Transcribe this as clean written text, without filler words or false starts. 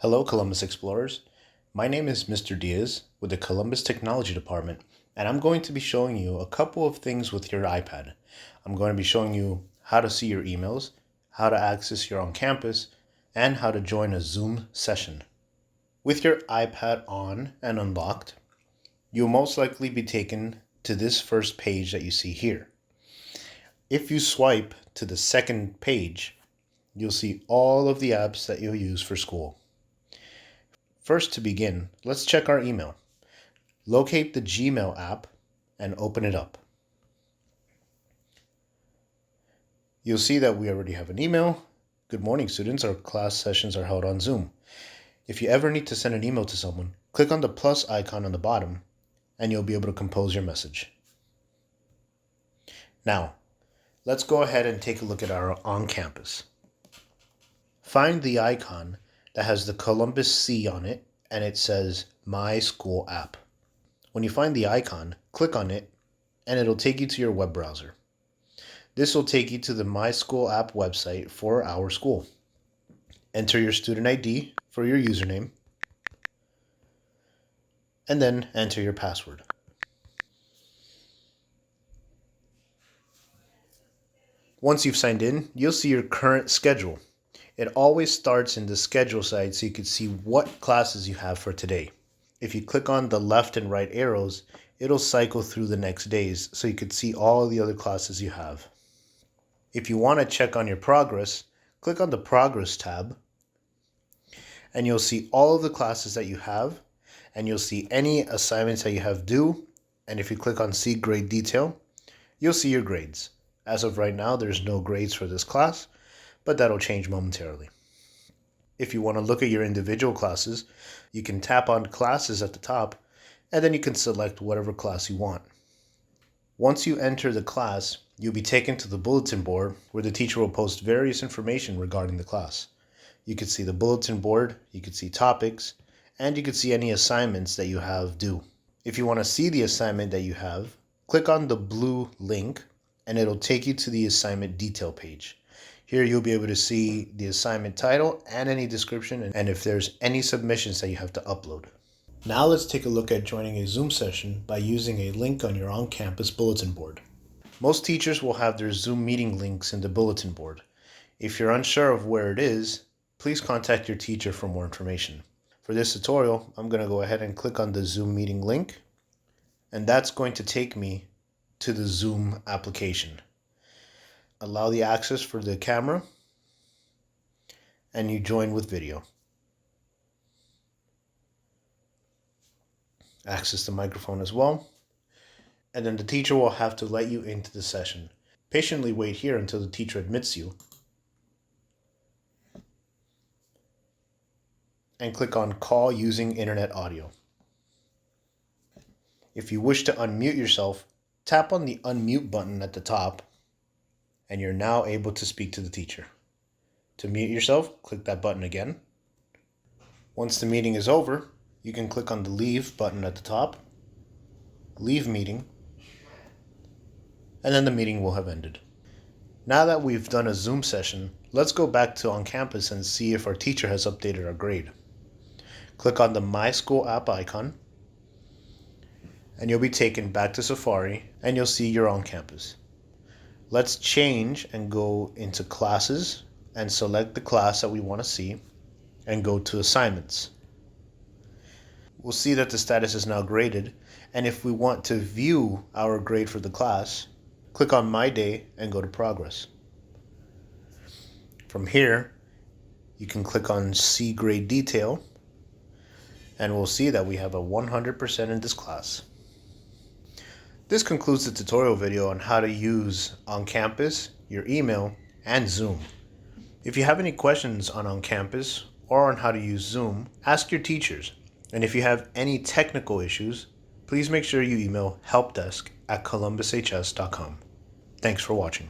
Hello, Columbus Explorers. My name is Mr. Diaz with the Columbus Technology Department, and I'm going to be showing you a couple of things with your iPad. I'm going to be showing you how to see your emails, how to access your on-campus, and how to join a Zoom session. With your iPad on and unlocked, you'll most likely be taken to this first page that you see here. If you swipe to the second page, you'll see all of the apps that you'll use for school. First, to begin, let's check our email. Locate the Gmail app and open it up. You'll see that we already have an email. Good morning, students. Our class sessions are held on Zoom. If you ever need to send an email to someone, click on the plus icon on the bottom and you'll be able to compose your message. Now, let's go ahead and take a look at our on-campus. Find the icon that has the Columbus C on it and it says My School App. When you find the icon, click on it and it'll take you to your web browser. This will take you to the My School App website for our school. Enter your student ID for your username and then enter your password. Once you've signed in, you'll see your current schedule. It always starts in the schedule side so you can see what classes you have for today. If you click on the left and right arrows, it'll cycle through the next days so you can see all the other classes you have. If you want to check on your progress, click on the Progress tab and you'll see all of the classes that you have and you'll see any assignments that you have due. And if you click on See Grade Detail, you'll see your grades. As of right now, there's no grades for this class, but that'll change momentarily. If you want to look at your individual classes, you can tap on Classes at the top, and then you can select whatever class you want. Once you enter the class, you'll be taken to the bulletin board where the teacher will post various information regarding the class. You can see the bulletin board, you can see topics, and you can see any assignments that you have due. If you want to see the assignment that you have, click on the blue link, and it'll take you to the assignment detail page. Here you'll be able to see the assignment title and any description and if there's any submissions that you have to upload. Now let's take a look at joining a Zoom session by using a link on your on-campus bulletin board. Most teachers will have their Zoom meeting links in the bulletin board. If you're unsure of where it is, please contact your teacher for more information. For this tutorial, I'm going to go ahead and click on the Zoom meeting link, and that's going to take me to the Zoom application. Allow the access for the camera, and you join with video. Access the microphone as well, and then the teacher will have to let you into the session. Patiently wait here until the teacher admits you, and click on Call using Internet Audio. If you wish to unmute yourself, tap on the unmute button at the top, and you're now able to speak to the teacher. To mute yourself, click that button again. Once the meeting is over, you can click on the Leave button at the top, leave meeting, and then the meeting will have ended. Now that we've done a Zoom session, let's go back to on campus and see if our teacher has updated our grade. Click on the My School App icon, and you'll be taken back to Safari, and you'll see you're on campus. Let's change and go into Classes and select the class that we want to see and go to Assignments. We'll see that the status is now graded, and if we want to view our grade for the class, click on My Day and go to Progress. From here, you can click on See Grade Detail, and we'll see that we have a 100% in this class. This concludes the tutorial video on how to use on-campus, your email, and Zoom. If you have any questions on on-campus or on how to use Zoom, ask your teachers. And if you have any technical issues, please make sure you email helpdesk@columbushs.com. Thanks for watching.